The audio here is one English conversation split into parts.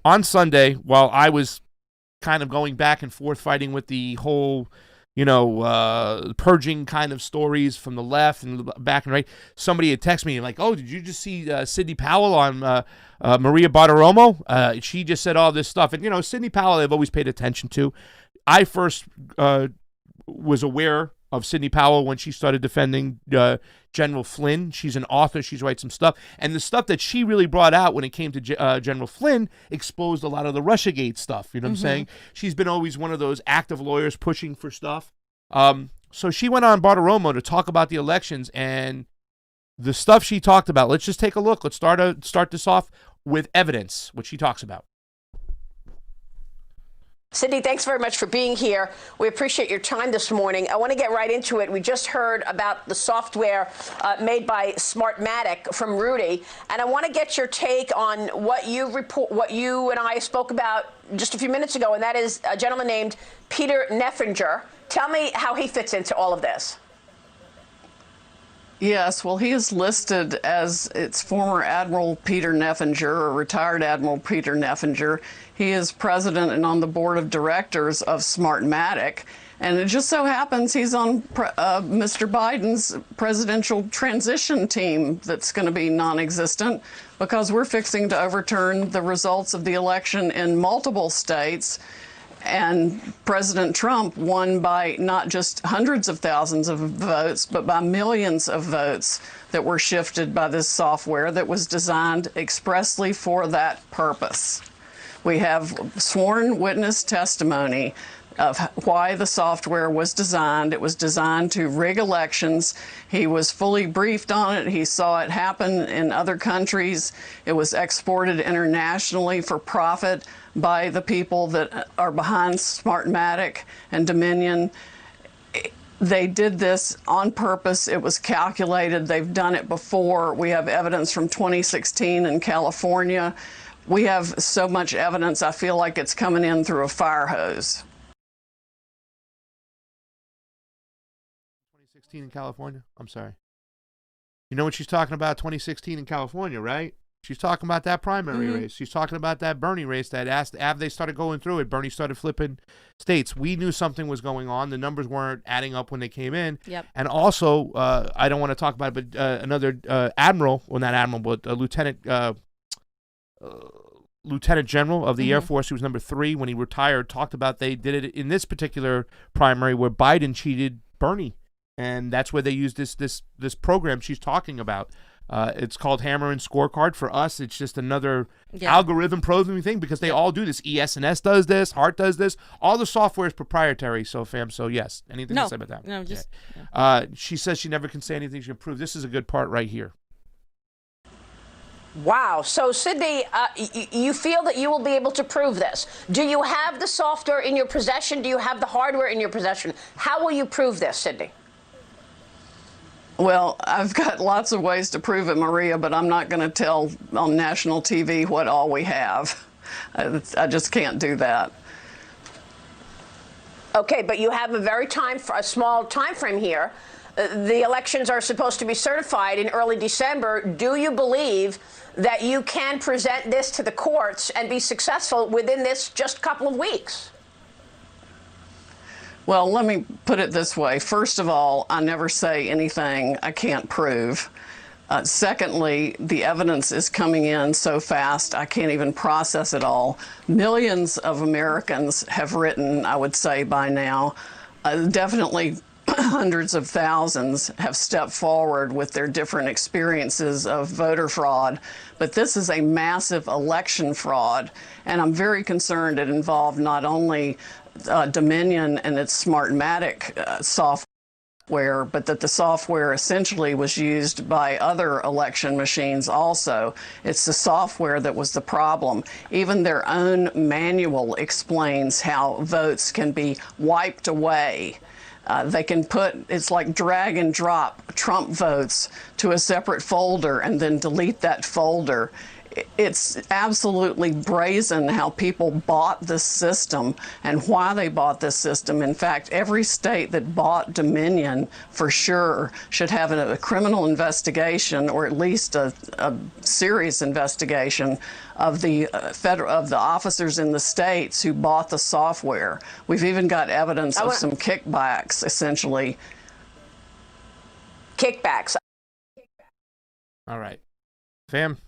on Sunday, while I was kind of going back and forth fighting with the whole, purging kind of stories from the left and back and right, somebody had texted me like, oh, did you just see Sidney Powell on Maria Bartiromo? She just said all this stuff. And, Sidney Powell I've always paid attention to. I first was aware of Sidney Powell when she started defending General Flynn. She's an author. She's writes some stuff. And the stuff that she really brought out when it came to General Flynn exposed a lot of the Russiagate stuff. You know what I'm saying? She's been always one of those active lawyers pushing for stuff. So she went on Bartiromo to talk about the elections and the stuff she talked about. Let's just take a look. Let's start this off with evidence, what she talks about. Sidney, thanks very much for being here. We appreciate your time this morning. I want to get right into it. We just heard about the software made by Smartmatic from Rudy, and I want to get your take on what you and I spoke about just a few minutes ago, and that is a gentleman named Peter Neffenger. Tell me how he fits into all of this. Yes, well, he is listed as its former Admiral Peter Neffenger, or retired Admiral Peter Neffenger. He is president and on the board of directors of Smartmatic. And it just so happens he's on Mr. Biden's presidential transition team that's going to be non-existent because we're fixing to overturn the results of the election in multiple states. And President Trump won by not just hundreds of thousands of votes, but by millions of votes that were shifted by this software that was designed expressly for that purpose. We have sworn witness testimony of why the software was designed. It was designed to rig elections. He was fully briefed on it. He saw it happen in other countries. It was exported internationally for profit by the people that are behind Smartmatic and Dominion. They did this on purpose. It was calculated. They've done it before. We have evidence from 2016 in California. We have so much evidence, I feel like it's coming in through a fire hose. 2016 in California? I'm sorry. You know what she's talking about, 2016 in California, right? She's talking about that primary race. She's talking about that Bernie race that after they started going through it, Bernie started flipping states. We knew something was going on. The numbers weren't adding up when they came in. Yep. And also, I don't want to talk about it, but another admiral, well, not admiral, but a lieutenant general of the Air Force, who was number 3 when he retired, talked about they did it in this particular primary where Biden cheated Bernie. And that's where they used this program she's talking about. It's called Hammer and Scorecard. For us, it's just another algorithm programming thing because they all do this. ES&S does this. Hart does this. All the software is proprietary. So, fam, so yes. Anything to say about that? No, just... Yeah. She says she never can say anything she can prove. This is a good part right here. Wow. So, Sidney, you feel that you will be able to prove this. Do you have the software in your possession? Do you have the hardware in your possession? How will you prove this, Sidney? Well, I've got lots of ways to prove it, Maria, but I'm not going to tell on national TV what all we have. I just can't do that. Okay, but you have a small time frame here. The elections are supposed to be certified in early December. Do you believe that you can present this to the courts and be successful within this just couple of weeks? Well, let me put it this way. First of all, I never say anything I can't prove. Secondly, the evidence is coming in so fast, I can't even process it all. Millions of Americans have written, I would say by now. Definitely hundreds of thousands have stepped forward with their different experiences of voter fraud. But this is a massive election fraud, and I'm very concerned it involved not only Dominion and its Smartmatic software, but that the software essentially was used by other election machines also. It's the software that was the problem. Even their own manual explains how votes can be wiped away. They can it's like drag and drop Trump votes to a separate folder and then delete that folder. it's absolutely brazen how people bought this system and why they bought this system. In fact, every state that bought Dominion for sure should have a criminal investigation, or at least a serious investigation of the of the officers in the states who bought the software. We've even got evidence of some kickbacks, essentially. Kickbacks. All right. Fam.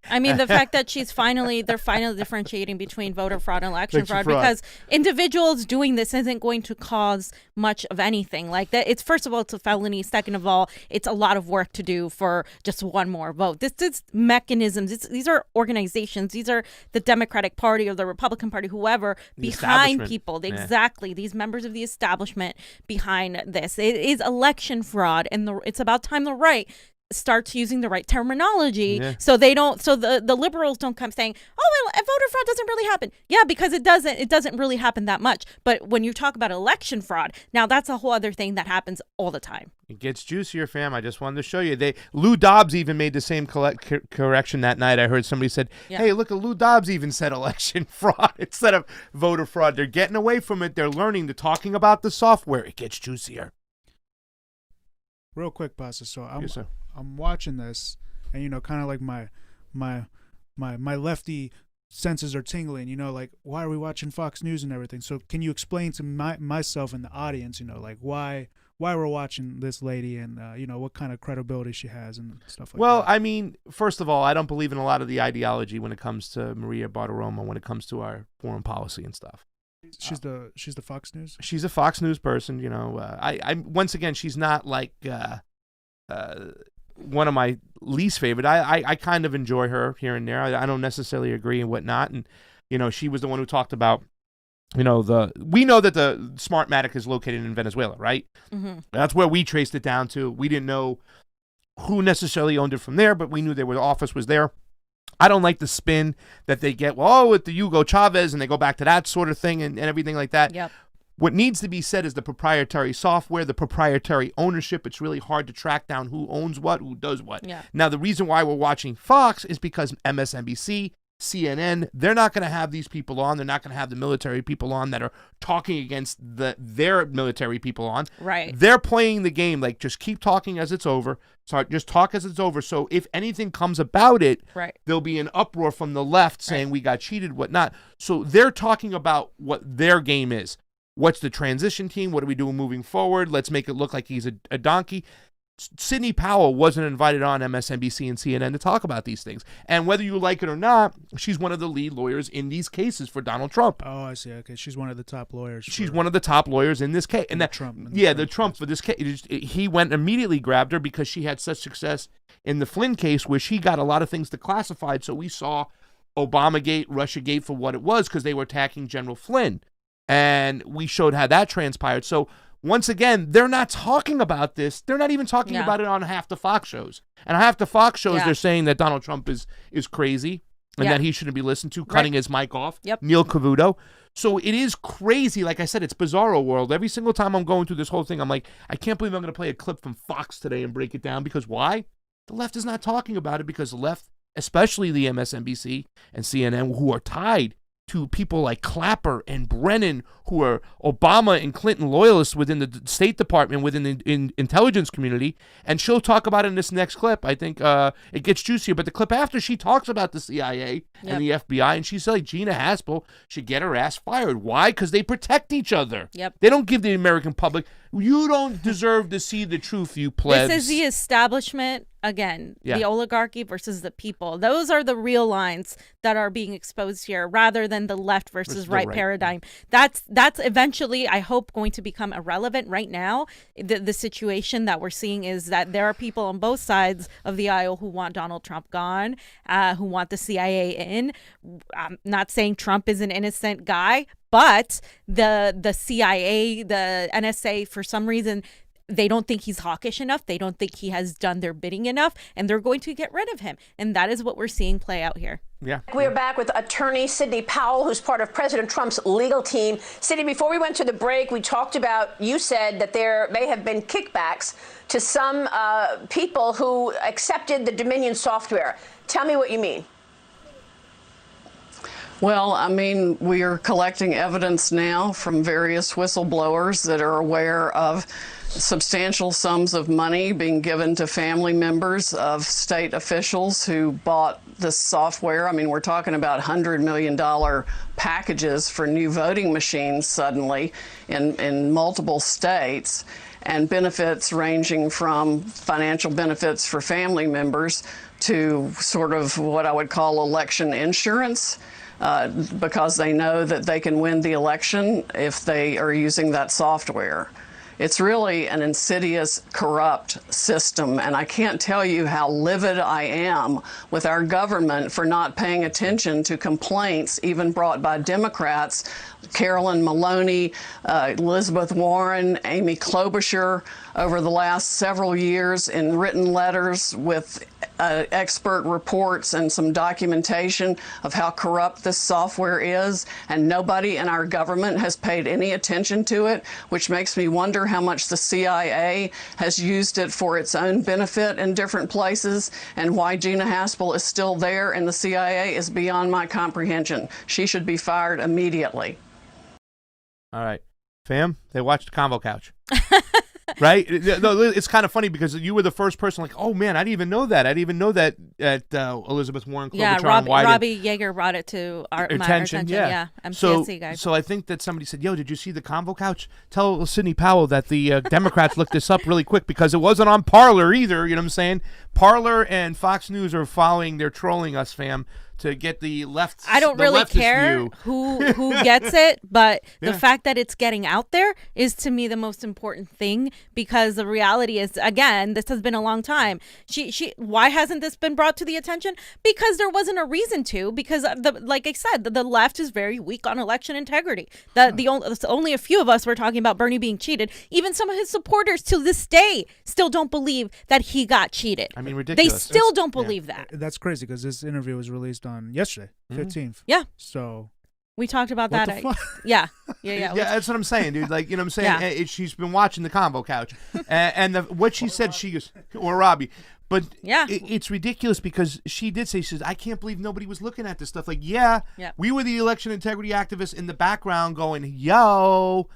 I mean, the fact that they're finally differentiating between voter fraud and election fraud, because individuals doing this isn't going to cause much of anything like that. It's, first of all, it's a felony. Second of all, it's a lot of work to do for just one more vote. This is mechanisms. These are organizations. These are the Democratic Party or the Republican Party, whoever, behind people. Yeah. Exactly. These members of the establishment behind this. It is election fraud, and it's about time the right starts using the right terminology, so they don't, so the liberals don't come saying, oh, well, voter fraud doesn't really happen. Yeah, because it doesn't really happen that much. But when you talk about election fraud, now that's a whole other thing that happens all the time. It gets juicier, fam. I just wanted to show you. Lou Dobbs even made the same correction that night. I heard somebody said, hey, look, Lou Dobbs even said election fraud instead of voter fraud. They're getting away from it. They're learning. They're talking about the software. It gets juicier. Real quick, Pasa. So Yes, sir. I'm watching this, and kind of like my lefty senses are tingling. Like, why are we watching Fox News and everything? So can you explain to myself and the audience, like why we're watching this lady, and what kind of credibility she has and stuff like that? Well, I mean, first of all, I don't believe in a lot of the ideology when it comes to Maria Bartiromo, when it comes to our foreign policy and stuff. She's the Fox News. She's a Fox News person. I once again, she's not like one of my least favorite. I kind of enjoy her here and there. I don't necessarily agree and whatnot. And she was the one who talked about we know that the Smartmatic is located in Venezuela, right? Mm-hmm. That's where we traced it down to. We didn't know who necessarily owned it from there, but we knew the office was there. I don't like the spin that they get, with the Hugo Chavez, and they go back to that sort of thing and everything like that. Yep. What needs to be said is the proprietary software, the proprietary ownership. It's really hard to track down who owns what, who does what. Yeah. Now, the reason why we're watching Fox is because MSNBC, CNN, they're not going to have these people on. They're not going to have the military people on that are talking against their military people on. Right. They're playing the game, like, just keep talking as it's over. Just talk as it's over. So if anything comes about it, right, there'll be an uproar from the left saying we got cheated, whatnot. So they're talking about what their game is. What's the transition team? What are we doing moving forward? Let's make it look like he's a donkey. Sidney Powell wasn't invited on MSNBC and CNN to talk about these things. And whether you like it or not, she's one of the lead lawyers in these cases for Donald Trump. Oh, I see. Okay, she's one of the top lawyers. She's one of the top lawyers in this case. And that Trump. The Trump for this case. He went immediately grabbed her because she had such success in the Flynn case, where she got a lot of things declassified. So we saw Obamagate, Russiagate for what it was, because they were attacking General Flynn. And we showed how that transpired. So once again, they're not talking about this. They're not even talking about it on half the Fox shows. And half the Fox shows, they're saying that Donald Trump is crazy and that he shouldn't be listened to, cutting his mic off. Yep. Neil Cavuto. So it is crazy. Like I said, it's bizarro world. Every single time I'm going through this whole thing, I'm like, I can't believe I'm going to play a clip from Fox today and break it down. Because why? The left is not talking about it, because the left, especially the MSNBC and CNN, who are tied to people like Clapper and Brennan, who are Obama and Clinton loyalists within the State Department, within the intelligence community. And she'll talk about it in this next clip. I think it gets juicier. But the clip after, she talks about the CIA and the FBI, and she said, like, Gina Haspel should get her ass fired. Why? Because they protect each other. Yep. They don't give the American public, you don't deserve to see the truth, you plebs. This is the establishment. Again, the oligarchy versus the people. Those are the real lines that are being exposed here, rather than the left versus right paradigm. That's eventually, I hope, going to become irrelevant. Right now, the situation that we're seeing is that there are people on both sides of the aisle who want Donald Trump gone, who want the CIA in. I'm not saying Trump is an innocent guy, but the CIA, the NSA, for some reason, they don't think he's hawkish enough. They don't think he has done their bidding enough, and they're going to get rid of him. And that is what we're seeing play out here. Yeah. We are back with attorney Sidney Powell, who's part of President Trump's legal team. Sidney, before we went to the break, we talked about, you said that there may have been kickbacks to some people who accepted the Dominion software. Tell me what you mean. Well, I mean, we are collecting evidence now from various whistleblowers that are aware of substantial sums of money being given to family members of state officials who bought this software. I mean, we're talking about $100 million packages for new voting machines suddenly in multiple states, and benefits ranging from financial benefits for family members to sort of what I would call election insurance. Because they know that they can win the election if they are using that software. It's really an insidious, corrupt system, and I can't tell you how livid I am with our government for not paying attention to complaints even brought by Democrats, Carolyn Maloney, Elizabeth Warren, Amy Klobuchar, over the last several years in written letters with expert reports and some documentation of how corrupt this software is, and nobody in our government has paid any attention to it, which makes me wonder how much the CIA has used it for its own benefit in different places, and why Gina Haspel is still there in the CIA is beyond my comprehension. She should be fired immediately. All right. Fam, they watched Convo Couch. Right? It's kind of funny because you were the first person like, oh, man, I didn't even know that. I didn't even know that at Elizabeth Warren. Yeah, Robbie Yeager brought it to our attention. Yeah, MCSC guy. So I think that somebody said, yo, did you see the Convo Couch? Tell Sidney Powell that the Democrats looked this up really quick because it wasn't on Parler either. You know what I'm saying? Parler and Fox News are following. They're trolling us, fam, to get the left. I don't really care who gets it, but the fact that it's getting out there is to me the most important thing, because the reality is, again, this has been a long time. Why hasn't this been brought to the attention? Because there wasn't a reason to. Because like I said, the left is very weak on election integrity. Only a few of us were talking about Bernie being cheated. Even some of his supporters to this day still don't believe that he got cheated. I mean, ridiculous. They still don't believe that. That's crazy because this interview was released on yesterday, 15th. Yeah. So we talked about what that. the fuck? Yeah, that's what I'm saying, dude. Like, you know what I'm saying? She's been watching the Convo Couch. And what she said, she goes, or Robbie. But it's ridiculous because she did say, she says, I can't believe nobody was looking at this stuff. Like, we were the election integrity activists in the background going, yo,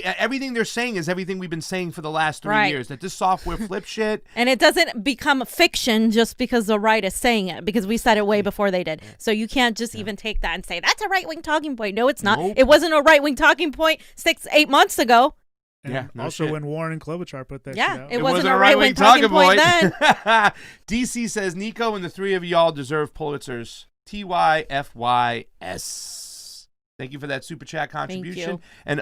everything they're saying is everything we've been saying for the last 3 years, that this software flip shit. And it doesn't become fiction just because the right is saying it, because we said it way before they did. So you can't just even take that and say, that's a right-wing talking point. No, it's not. Nope. It wasn't a right-wing talking point 6-8 months ago. And also when Warren and Klobuchar put that shit out. It wasn't a right-wing talking point then. DC says, Niko and the three of y'all deserve Pulitzers. TYFYS. Thank you for that super chat contribution. And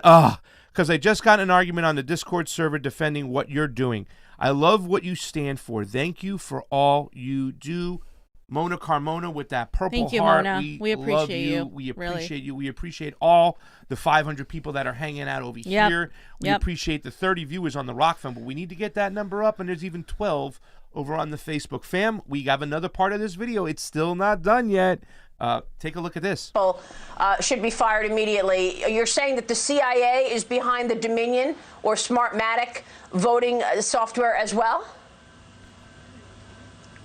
because I just got in an argument on the Discord server defending what you're doing. I love what you stand for. Thank you for all you do. Mona Carmona with that purple Thank you, heart. Mona. We appreciate you. We appreciate you. We appreciate all the 500 people that are hanging out over here. We appreciate the 30 viewers on the Rock Film, but we need to get that number up, and there's even 12 over on the Facebook. Fam, we have another part of this video. It's still not done yet. Take a look at this. Should be fired immediately. You're saying that the CIA is behind the Dominion or Smartmatic voting software as well?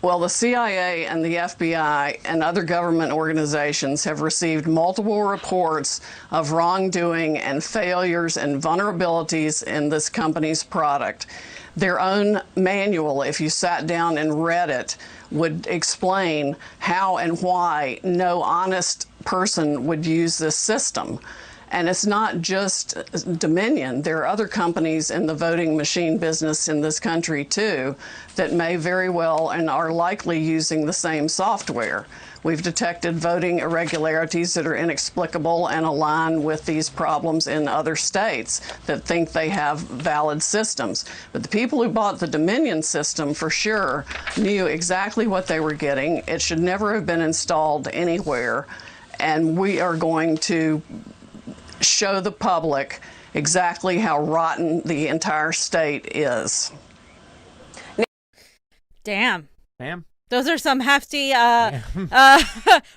Well, the CIA and the FBI and other government organizations have received multiple reports of wrongdoing and failures and vulnerabilities in this company's product. Their own manual, if you sat down and read it, would explain how and why no honest person would use this system. And it's not just Dominion. There are other companies in the voting machine business in this country, too, that may very well and are likely using the same software. We've detected voting irregularities that are inexplicable and align with these problems in other states that think they have valid systems. But the people who bought the Dominion system for sure knew exactly what they were getting. It should never have been installed anywhere. And we are going to show the public exactly how rotten the entire state is. Damn. Damn. Those are some hefty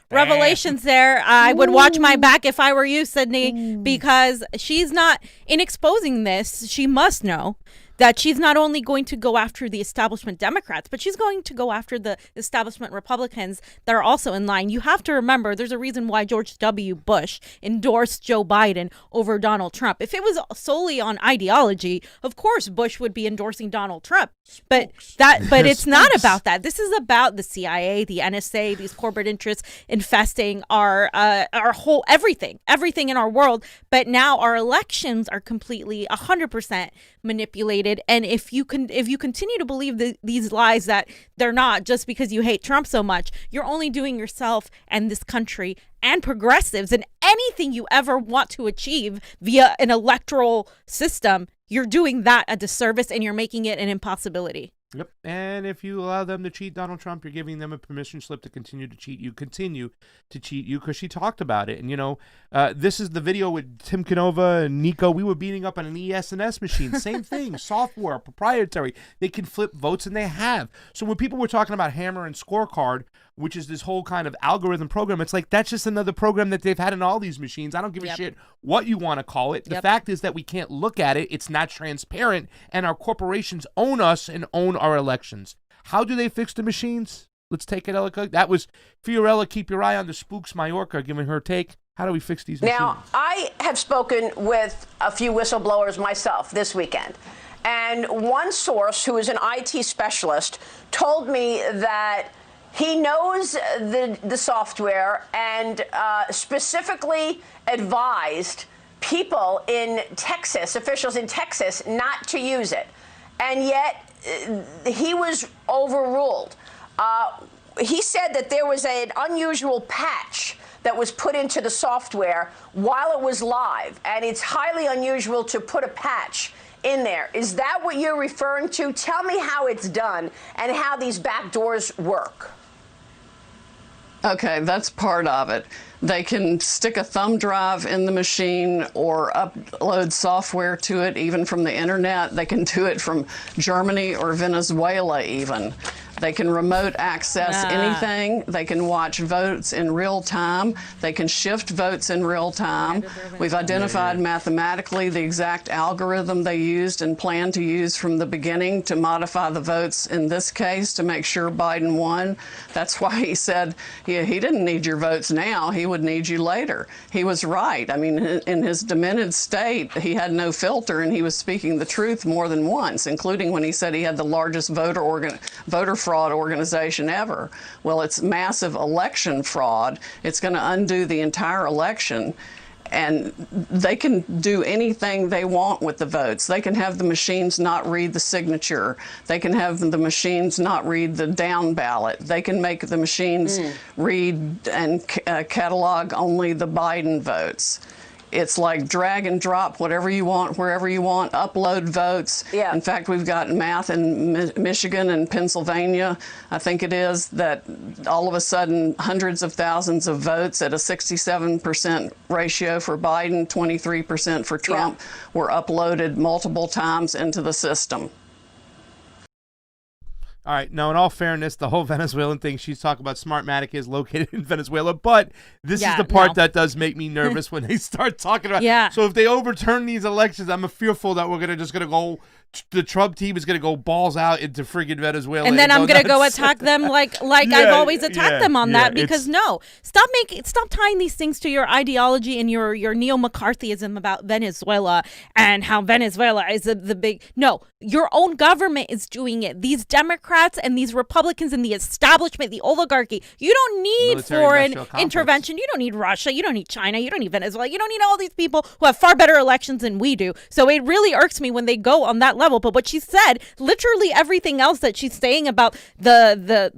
revelations there. I would watch my back if I were you, Sydney, because she's not, in exposing this, she must know that she's not only going to go after the establishment Democrats, but she's going to go after the establishment Republicans that are also in line. You have to remember, there's a reason why George W. Bush endorsed Joe Biden over Donald Trump. If it was solely on ideology, of course Bush would be endorsing Donald Trump. But it's not about that. This is about the CIA, the NSA, these corporate interests infesting our whole everything in our world. But now our elections are completely 100% manipulated. And if you continue to believe these lies that they're not, just because you hate Trump so much, you're only doing yourself and this country and progressives and anything you ever want to achieve via an electoral system, you're doing that a disservice and you're making it an impossibility. Yep. And if you allow them to cheat Donald Trump, you're giving them a permission slip to continue to cheat you, because she talked about it. And, this is the video with Tim Canova and Niko. We were beating up on an ES&S machine. Same thing. Software, proprietary. They can flip votes, and they have. So when people were talking about Hammer and Scorecard, which is this whole kind of algorithm program, it's like that's just another program that they've had in all these machines. I don't give a shit what you want to call it. The fact is that we can't look at it. It's not transparent, and our corporations own us and own our elections. How do they fix the machines? Let's take it, Elika. That was Fiorella. Keep your eye on the spooks, Majorca, giving her take. How do we fix these machines? Now, I have spoken with a few whistleblowers myself this weekend. And one source who is an IT specialist told me that he knows the software and specifically advised people in Texas, officials in Texas, not to use it. And yet he was overruled. He said that there was an unusual patch that was put into the software while it was live, and it's highly unusual to put a patch in there. Is that what you're referring to? Tell me how it's done and how these back doors work. Okay, that's part of it. They can stick a thumb drive in the machine or upload software to it, even from the internet. They can do it from Germany or Venezuela even. They can remote access anything. They can watch votes in real time. They can shift votes in real time. We've identified mathematically the exact algorithm they used and plan to use from the beginning to modify the votes in this case to make sure Biden won. That's why he said he didn't need your votes now. He would need you later. He was right. I mean, in his demented state, he had no filter, and he was speaking the truth more than once, including when he said he had the largest voter fraud organization ever. Well, it's massive election fraud. It's going to undo the entire election. And they can do anything they want with the votes. They can have the machines not read the signature. They can have the machines not read the down ballot. They can make the machines read and catalog only the Biden votes. It's like drag and drop whatever you want, wherever you want, upload votes. Yeah. In fact, we've got math in Michigan and Pennsylvania, I think it is, that all of a sudden hundreds of thousands of votes at a 67% ratio for Biden, 23% for Trump were uploaded multiple times into the system. All right. Now, in all fairness, the whole Venezuelan thing, she's talking about Smartmatic is located in Venezuela, but this is the part that does make me nervous when they start talking about. Yeah. So if they overturn these elections, I'm fearful that we're just going to go. The Trump team is going to go balls out into friggin' Venezuela, and then I'm going to go attack them like I've always attacked them on that, because stop tying these things to your ideology and your neo-McCarthyism about Venezuela and how Venezuela is the big. No, your own government is doing it. These Democrats and these Republicans and the establishment, the oligarchy. You don't need foreign intervention. You don't need Russia. You don't need China. You don't need Venezuela. You don't need all these people who have far better elections than we do. So it really irks me when they go on that level. But what she said, literally everything else that she's saying about the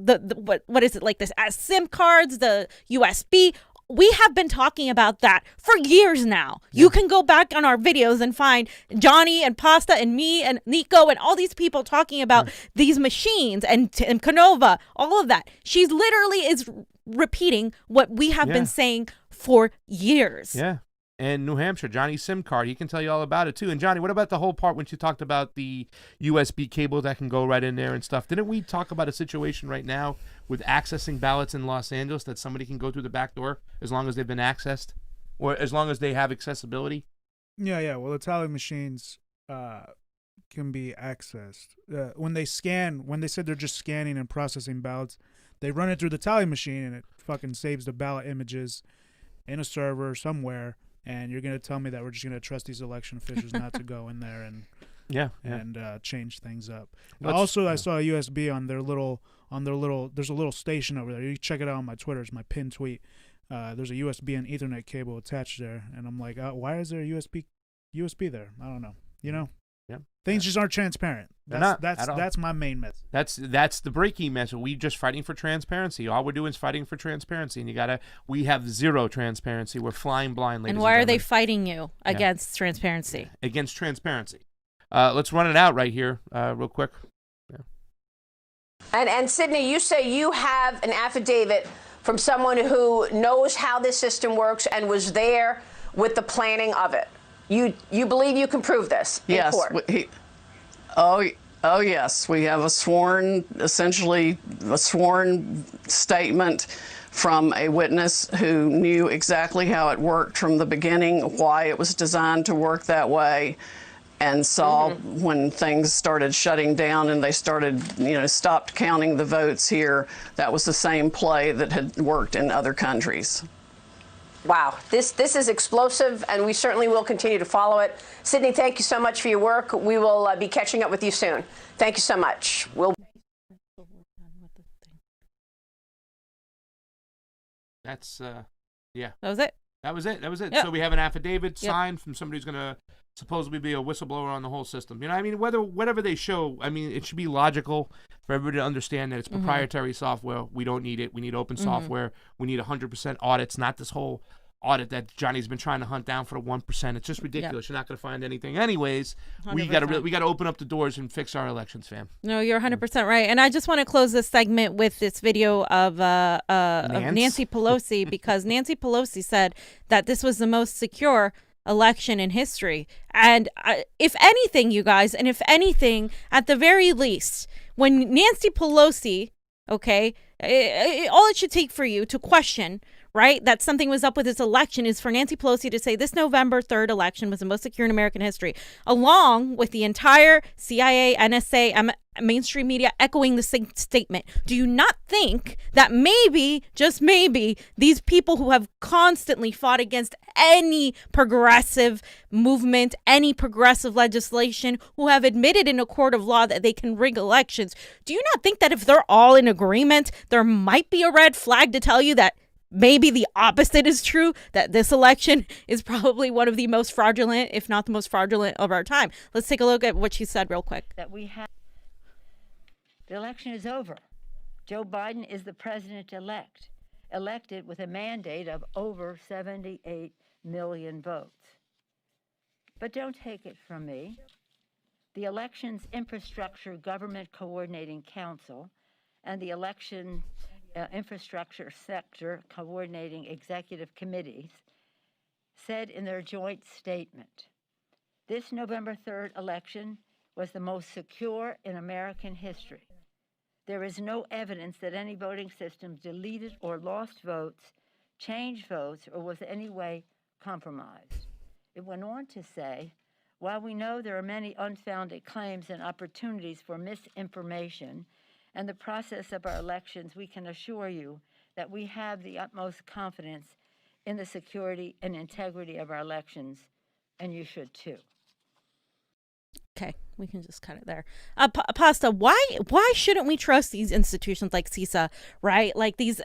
what is it, like this SIM cards, the USB, we have been talking about that for years now. You can go back on our videos and find Jonny and Pasta and me and Niko and all these people talking about these machines and Canova, all of that. She's literally is repeating what we have been saying for years. Yeah. And New Hampshire, Johnny's SIM card, he can tell you all about it too. And Jonny, what about the whole part when she talked about the USB cable that can go right in there and stuff? Didn't we talk about a situation right now with accessing ballots in Los Angeles that somebody can go through the back door as long as they've been accessed, or as long as they have accessibility? Yeah. Well, the tally machines can be accessed. When they said they're just scanning and processing ballots, they run it through the tally machine and it fucking saves the ballot images in a server somewhere. And you're gonna tell me that we're just gonna trust these election officials not to go in there and change things up. I saw a USB on their little. There's a little station over there. You check it out on my Twitter. It's my pinned tweet. There's a USB and Ethernet cable attached there, and I'm like, why is there a USB there? I don't know. You know, things just aren't transparent. That's my main message. That's the breaking message. We just fighting for transparency. All we're doing is fighting for transparency, and we have zero transparency. We're flying blind, ladies and why and are they fighting you against transparency? Against transparency. Let's run it out right here, real quick. And Sydney, you say you have an affidavit from someone who knows how this system works and was there with the planning of it. You believe you can prove this in court? Yes. We have a sworn statement from a witness who knew exactly how it worked from the beginning, why it was designed to work that way, and saw when things started shutting down and they started, stopped counting the votes here, that was the same play that had worked in other countries. Wow, this is explosive, and we certainly will continue to follow it. Sydney, thank you so much for your work. We will be catching up with you soon. Thank you so much. That's That was it. That was it. Yep. So we have an affidavit signed from somebody who's going to supposedly be a whistleblower on the whole system. Whatever they show, it should be logical for everybody to understand that it's proprietary software. We don't need it. We need open software. We need 100% audits, not this whole audit that Johnny's been trying to hunt down for the 1%. It's just ridiculous. You're not going to find anything. Anyways, 100%. we got to open up the doors and fix our elections, fam. No, you're 100% right. And I just want to close this segment with this video of Nancy Pelosi, because Nancy Pelosi said that this was the most secure election in history. And if anything, you guys, and if anything, at the very least, when Nancy Pelosi, all it should take for you to question, right, that something was up with this election is for Nancy Pelosi to say this November 3rd election was the most secure in American history, along with the entire CIA, NSA, mainstream media echoing the same statement. Do you not think that maybe, just maybe, these people who have constantly fought against any progressive movement, any progressive legislation, who have admitted in a court of law that they can rig elections, do you not think that if they're all in agreement, there might be a red flag to tell you that maybe the opposite is true, that this election is probably one of the most fraudulent, if not the most fraudulent of our time? Let's take a look at what she said real quick. That we have. The election is over. Joe Biden is the president-elect, elected with a mandate of over 78 million votes. But don't take it from me. The Elections Infrastructure Government Coordinating Council and the Election Infrastructure Sector Coordinating Executive Committees said in their joint statement, this November 3rd election was the most secure in American history. There is no evidence that any voting system deleted or lost votes, changed votes, or was in any way compromised. It went on to say, while we know there are many unfounded claims and opportunities for misinformation and the process of our elections, we can assure you that we have the utmost confidence in the security and integrity of our elections, and you should too. Okay, we can just cut it there. Pasta, why shouldn't we trust these institutions like CISA, right? Like these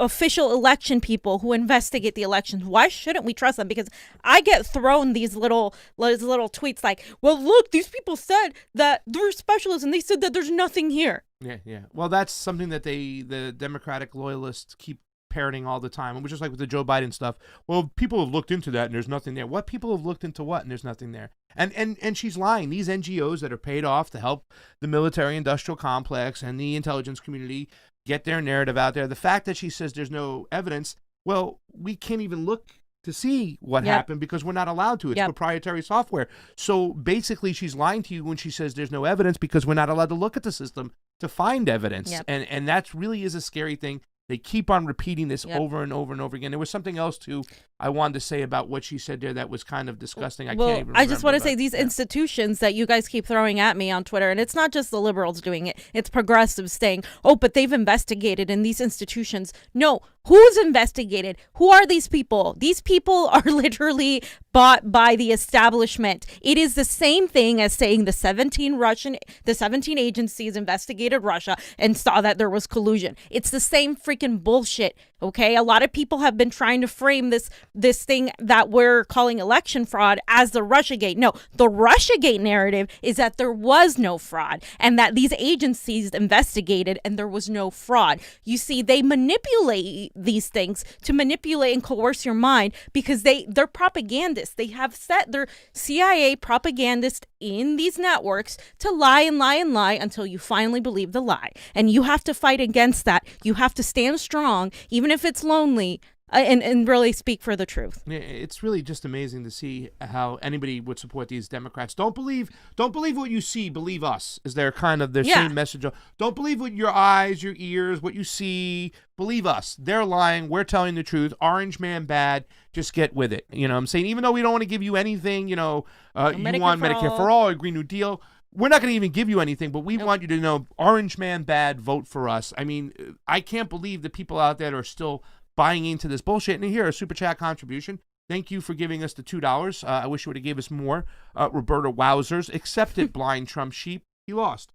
official election people who investigate the elections. Why shouldn't we trust them? Because I get thrown these little tweets like, well, look, these people said that they're specialists and they said that there's nothing here. Yeah. Well, that's something that the Democratic loyalists keep parroting all the time. It was just like with the Joe Biden stuff. Well, people have looked into that and there's nothing there. What people have looked into what and there's nothing there? And she's lying. These NGOs that are paid off to help the military-industrial complex and the intelligence community get their narrative out there. The fact that she says there's no evidence, well, we can't even look to see what happened because we're not allowed to. It's proprietary software. So basically she's lying to you when she says there's no evidence because we're not allowed to look at the system to find evidence. And that really is a scary thing. They keep on repeating this over and over and over again. There was something else, too, I wanted to say about what she said there that was kind of disgusting. I can't even remember. I just want to say these institutions that you guys keep throwing at me on Twitter, and it's not just the liberals doing it. It's progressives saying, oh, but they've investigated in these institutions. No, who's investigated? Who are these people? These people are literally bought by the establishment. It is the same thing as saying the 17 agencies investigated Russia and saw that there was collusion. It's the same freaking bullshit. Okay, a lot of people have been trying to frame this thing that we're calling election fraud as the Russiagate. No, the Russiagate narrative is that there was no fraud and that these agencies investigated and there was no fraud. You see, they manipulate these things to manipulate and coerce your mind because they're propagandists. They have set their CIA propagandists in these networks to lie and lie and lie until you finally believe the lie. And you have to fight against that. You have to stand strong, even if it's lonely, and really speak for the truth. It's really just amazing to see how anybody would support these Democrats. Don't believe what you see, believe us, is their same message. Don't believe with your eyes, your ears, what you see, believe us. They're lying, we're telling the truth. Orange man bad, just get with it. You know what I'm saying? Even though we don't want to give you anything, you want Medicare for all or Green New Deal, we're not going to even give you anything, but we want you to know, orange man bad, vote for us. I mean, I can't believe the people out there are still buying into this bullshit. And here, a super chat contribution. Thank you for giving us the $2. I wish you would have gave us more. Roberta Wowzers. Accept it, blind Trump sheep. He lost.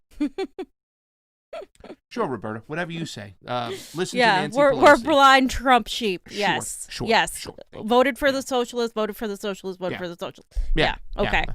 Sure, Roberta. Whatever you say. Listen to Nancy Pelosi. We're blind Trump sheep. Yes. Sure. Yes. Sure. Voted for the socialists. Voted for the socialists. Voted for the socialists. Yeah. Okay.